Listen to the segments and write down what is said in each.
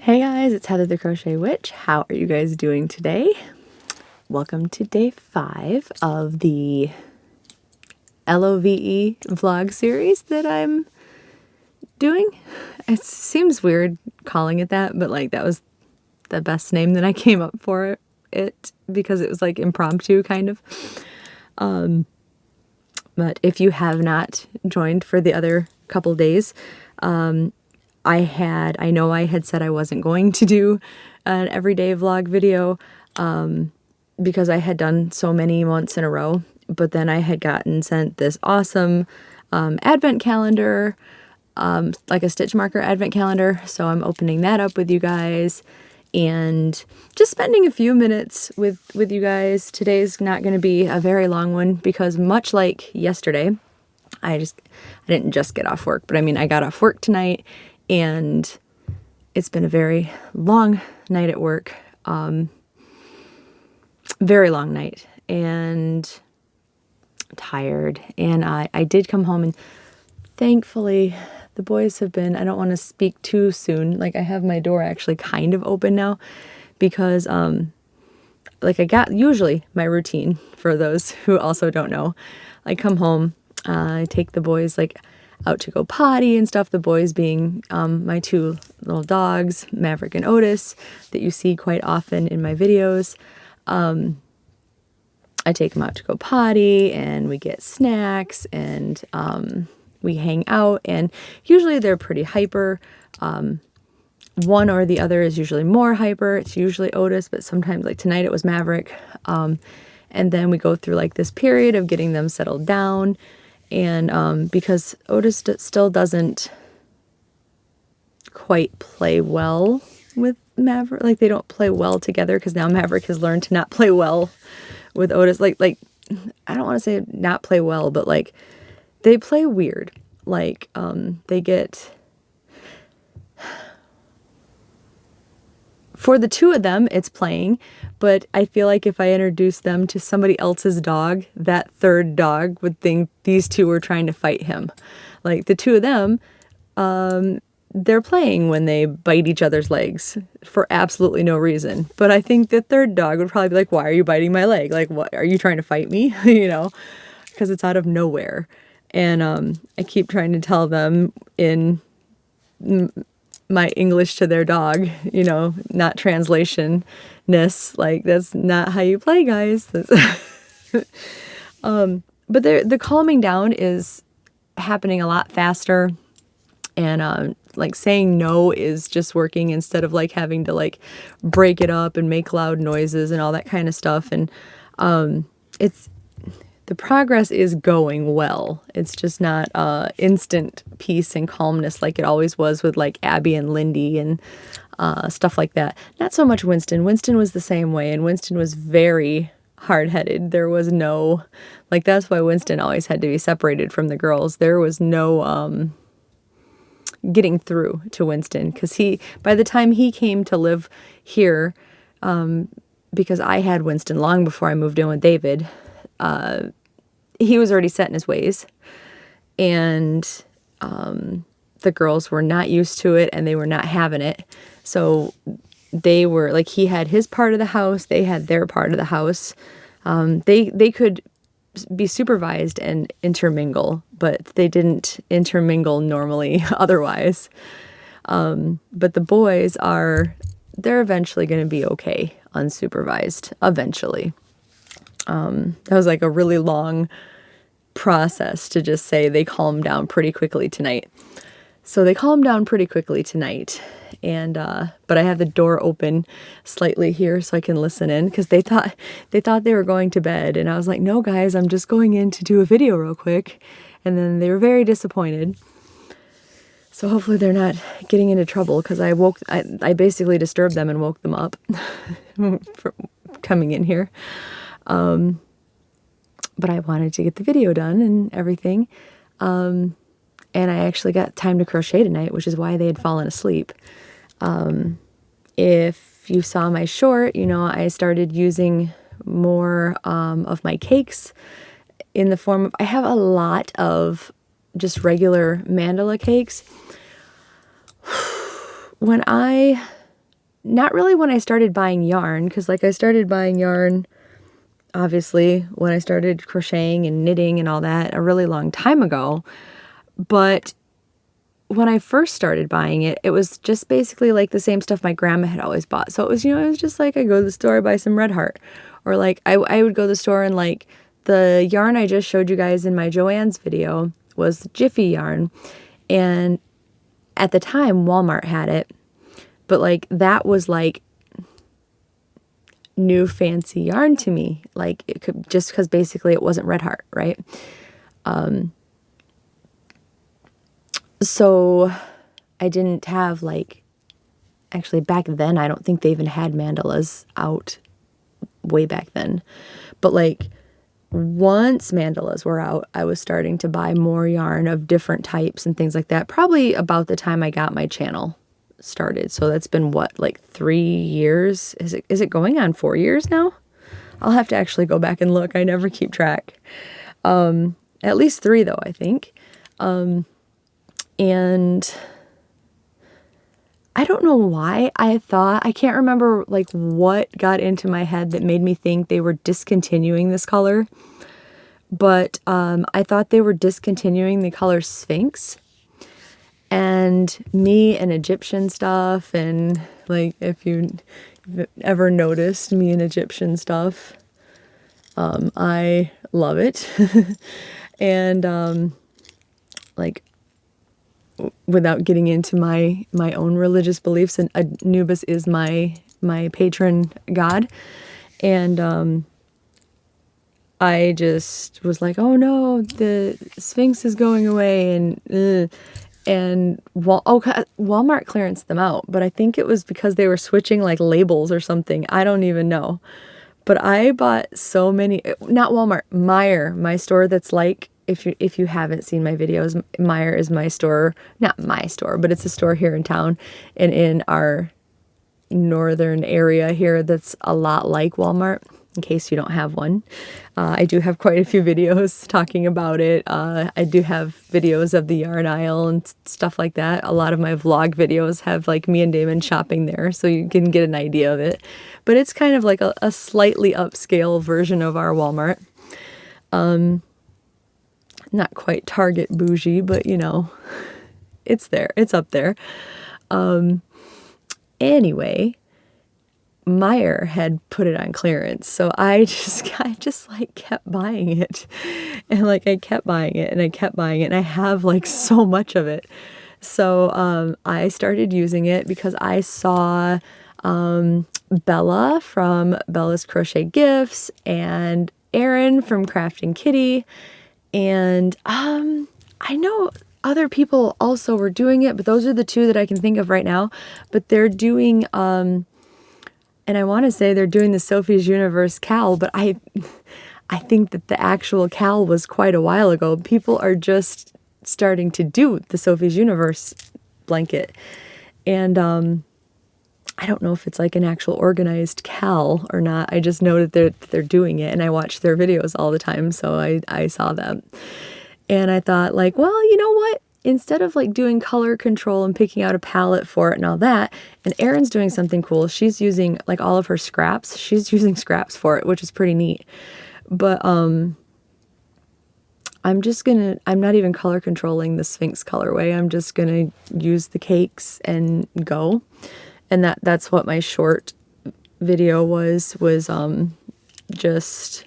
Hey guys, it's Heather the Crochet Witch. How are you guys doing today? Welcome to day 5 of the LOVE vlog series that I'm doing. It seems weird calling it that, but like that was the best name that I came up for it because it was like impromptu kind of. But if you have not joined for the other couple days, I know I had said I wasn't going to do an everyday vlog video because I had done so many months in a row, but then I had gotten sent this awesome advent calendar, like a stitch marker advent calendar. So I'm opening that up with you guys and just spending a few minutes with you guys. Today's not going to be a very long one because much like yesterday, I didn't just get off work, but I mean, I got off work tonight and it's been a very long night at work. Very long night and tired. And I did come home and thankfully the boys have been, I don't want to speak too soon. Like I have my door actually kind of open now because, like I got usually my routine for those who also don't know. I come home, I take the boys like out to go potty and stuff. The boys being my two little dogs, Maverick and Otis, that you see quite often in my videos. I take them out to go potty and we get snacks and we hang out, and usually they're pretty hyper. One or the other is usually more hyper. It's usually Otis, but sometimes like tonight it was Maverick. And then we go through like this period of getting them settled down. And because Otis still doesn't quite play well with Maverick, like they don't play well together because now Maverick has learned to not play well with Otis. Like I don't want to say not play well, but like they play weird. Like they get, for the two of them, it's playing, but I feel like if I introduce them to somebody else's dog, that third dog would think these two are trying to fight him. Like the two of them, they're playing when they bite each other's legs for absolutely no reason. But I think the third dog would probably be like, why are you biting my leg? Like, what, are you trying to fight me? You know, because it's out of nowhere. And I keep trying to tell them in my English to their dog, you know, not translation-ness, like that's not how you play, guys. But the calming down is happening a lot faster, and like saying no is just working instead of like having to like break it up and make loud noises and all that kind of stuff. And the progress is going well. It's just not instant peace and calmness like it always was with like Abby and Lindy and stuff like that. Not so much Winston. Winston was the same way, and Winston was very hard-headed. There was no, like that's why Winston always had to be separated from the girls. There was no getting through to Winston because by the time he came to live here, because I had Winston long before I moved in with David, he was already set in his ways, and the girls were not used to it and they were not having it. So they were like, he had his part of the house, they had their part of the house. They could be supervised and intermingle, but they didn't intermingle normally otherwise. But the boys they're eventually going to be okay unsupervised eventually. That was like a really long process to just say they calmed down pretty quickly tonight. So they calmed down pretty quickly tonight. And, but I have the door open slightly here so I can listen in because they thought they were going to bed. And I was like, no guys, I'm just going in to do a video real quick. And then they were very disappointed. So hopefully they're not getting into trouble because I basically disturbed them and woke them up for coming in here. But I wanted to get the video done and everything. And I actually got time to crochet tonight, which is why they had fallen asleep. If you saw my short, you know, I started using more of my cakes in the form of, I have a lot of just regular mandala cakes. When I not really when I started buying yarn, because like I started buying yarn, obviously, when I started crocheting and knitting and all that a really long time ago. But when I first started buying it, it was just basically like the same stuff my grandma had always bought. So it was, it was just like I go to the store, I buy some Red Heart. Or like I would go to the store and like the yarn I just showed you guys in my Joann's video was Jiffy yarn. And at the time, Walmart had it. But like that was like new fancy yarn to me. Like it could, just because basically it wasn't Red Heart, right? So I didn't have like, actually back then, I don't think they even had mandalas out way back then. But like once mandalas were out, I was starting to buy more yarn of different types and things like that. Probably about the time I got my channel started. So that's been what, like 3 years? Is it going on 4 years now? I'll have to actually go back and look. I never keep track. At least 3 though, I think. And I don't know why I can't remember like what got into my head that made me think they were discontinuing this color. But I thought they were discontinuing the color Sphinx. And me and Egyptian stuff, and like if you've ever noticed me and Egyptian stuff, I love it. And like without getting into my own religious beliefs, and Anubis is my patron god, and I just was like, oh no, the Sphinx is going away, and Walmart clearanced them out, but I think it was because they were switching like labels or something. I don't even know. But I bought so many, not Walmart, Meijer, my store that's like, if you haven't seen my videos, Meijer is my store, not my store, but it's a store here in town and in our northern area here that's a lot like Walmart, in case you don't have one. I do have quite a few videos talking about it. I do have videos of the yarn aisle and stuff like that. A lot of my vlog videos have like me and Damon shopping there, so you can get an idea of it. But it's kind of like a slightly upscale version of our Walmart. Not quite Target bougie, but it's there. It's up there. Anyway, Meijer had put it on clearance, so I just like kept buying it, and like I kept buying it and I kept buying it, and I have like so much of it. So I started using it because I saw Bella from Bella's Crochet Gifts and Erin from Crafting Kitty, and I know other people also were doing it, but those are the 2 that I can think of right now. But they're doing and I want to say they're doing the Sophie's Universe cowl, but I think that the actual cowl was quite a while ago. People are just starting to do the Sophie's Universe blanket. And I don't know if it's like an actual organized cowl or not. I just know that they're doing it, and I watch their videos all the time, so I saw them. And I thought like, well, you know what? Instead of like doing color control and picking out a palette for it and all that, and Erin's doing something cool. She's using like all of her scraps. She's using scraps for it, which is pretty neat. But I'm not even color controlling the Sphinx colorway. I'm just gonna use the cakes and go. And that's what my short video was just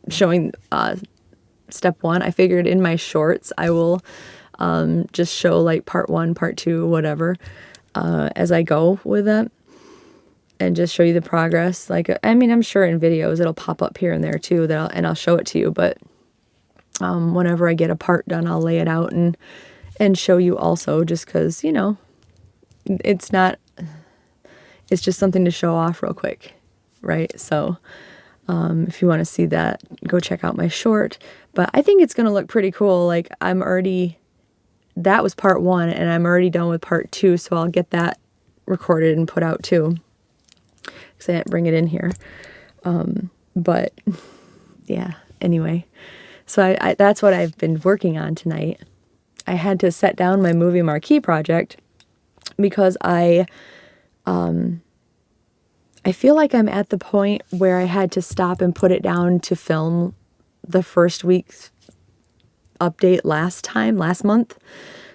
showing step 1. I figured in my shorts I will just show like part 1, part 2, whatever, as I go with them, and just show you the progress. Like, I mean, I'm sure in videos it'll pop up here and there too, and I'll show it to you, but whenever I get a part done, I'll lay it out and show you also, just because, it's just something to show off real quick, right? So if you want to see that, go check out my short. But I think it's going to look pretty cool. Like that was part 1, and I'm already done with part 2, so I'll get that recorded and put out too, because I didn't bring it in here. But yeah, anyway, so I that's what I've been working on tonight. I had to set down my movie marquee project because I I feel like I'm at the point where I had to stop and put it down to film the first week's update last month.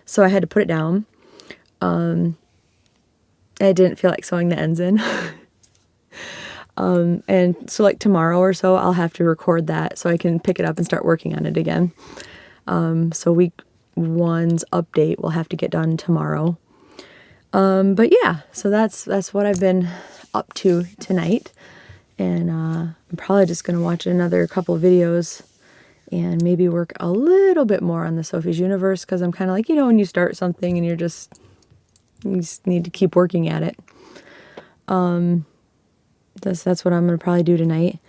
So I had to put it down. I didn't feel like sewing the ends in. And so like tomorrow or so, I'll have to record that so I can pick it up and start working on it again. So week one's update will have to get done tomorrow. But yeah, so that's what I've been up to tonight. And I'm probably just going to watch another couple of videos and maybe work a little bit more on the Sophie's Universe, because I'm kind of like, you know, when you start something and you just need to keep working at it. That's what I'm going to probably do tonight.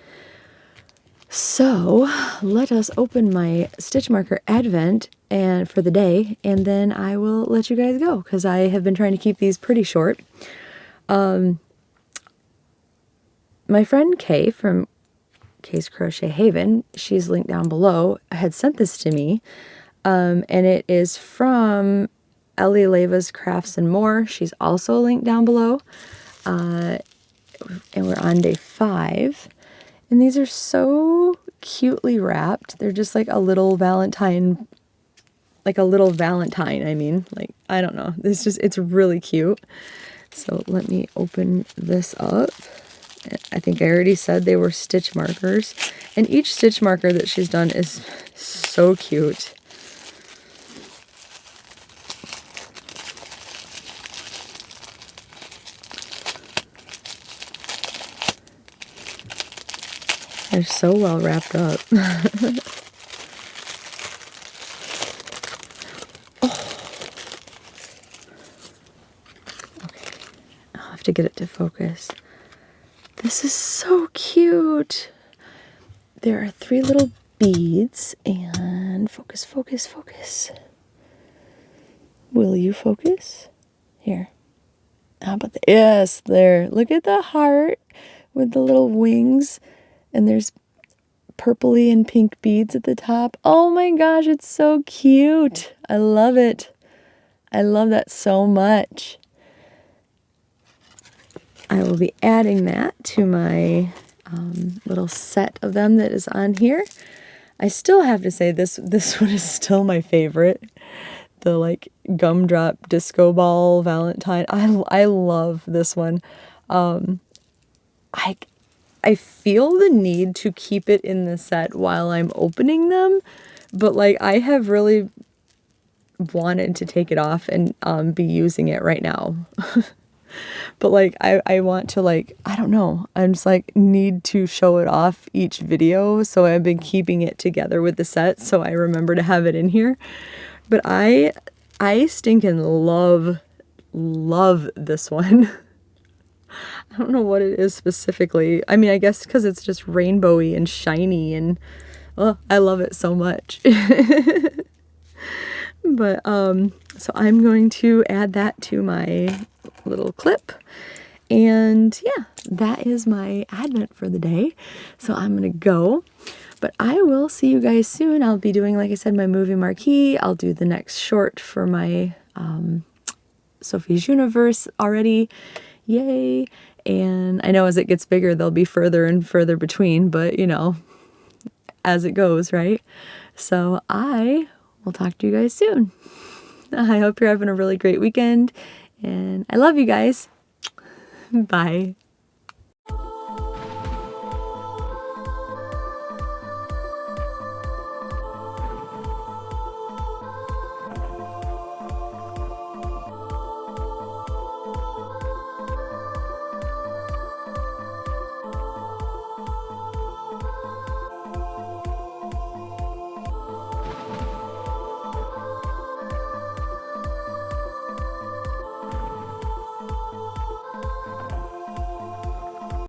So let us open my stitch marker advent and for the day, and then I will let you guys go, because I have been trying to keep these pretty short. My friend Kay from Kay's Crochet Haven, she's linked down below, had sent this to me, and it is from Ellie Leva's Crafts and More. She's also linked down below, and we're on day 5, and these are so cutely wrapped. They're just like a little Valentine, I mean, like, I don't know, it's really cute. So let me open this up. I think I already said they were stitch markers, and each stitch marker that she's done is so cute. They're so well wrapped up. Okay, I'll have to get it to focus. This is so cute. There are 3 little beads, and focus, focus, focus. Will you focus? Here. How about yes, there. Look at the heart with the little wings, and there's purpley and pink beads at the top. Oh my gosh, it's so cute. I love it. I love that so much. I will be adding that to my little set of them that is on here. I still have to say this one is still my favorite. The like gumdrop disco ball Valentine. I love this one. I feel the need to keep it in the set while I'm opening them, but like I have really wanted to take it off and be using it right now. But like I want to, like, I don't know, I'm just like need to show it off each video, so I've been keeping it together with the set so I remember to have it in here. But I stinking love this one. I don't know what it is specifically. I mean, I guess because it's just rainbowy and shiny, and oh, I love it so much. But so I'm going to add that to my little clip, and yeah, that is my advent for the day. So I'm gonna go, but I will see you guys soon. I'll be doing, like I said, my movie marquee. I'll do the next short for my Sophie's Universe already. Yay. And I know as it gets bigger, they'll be further and further between, but you know, as it goes, right? So I will talk to you guys soon. I hope you're having a really great weekend, and I love you guys. Bye.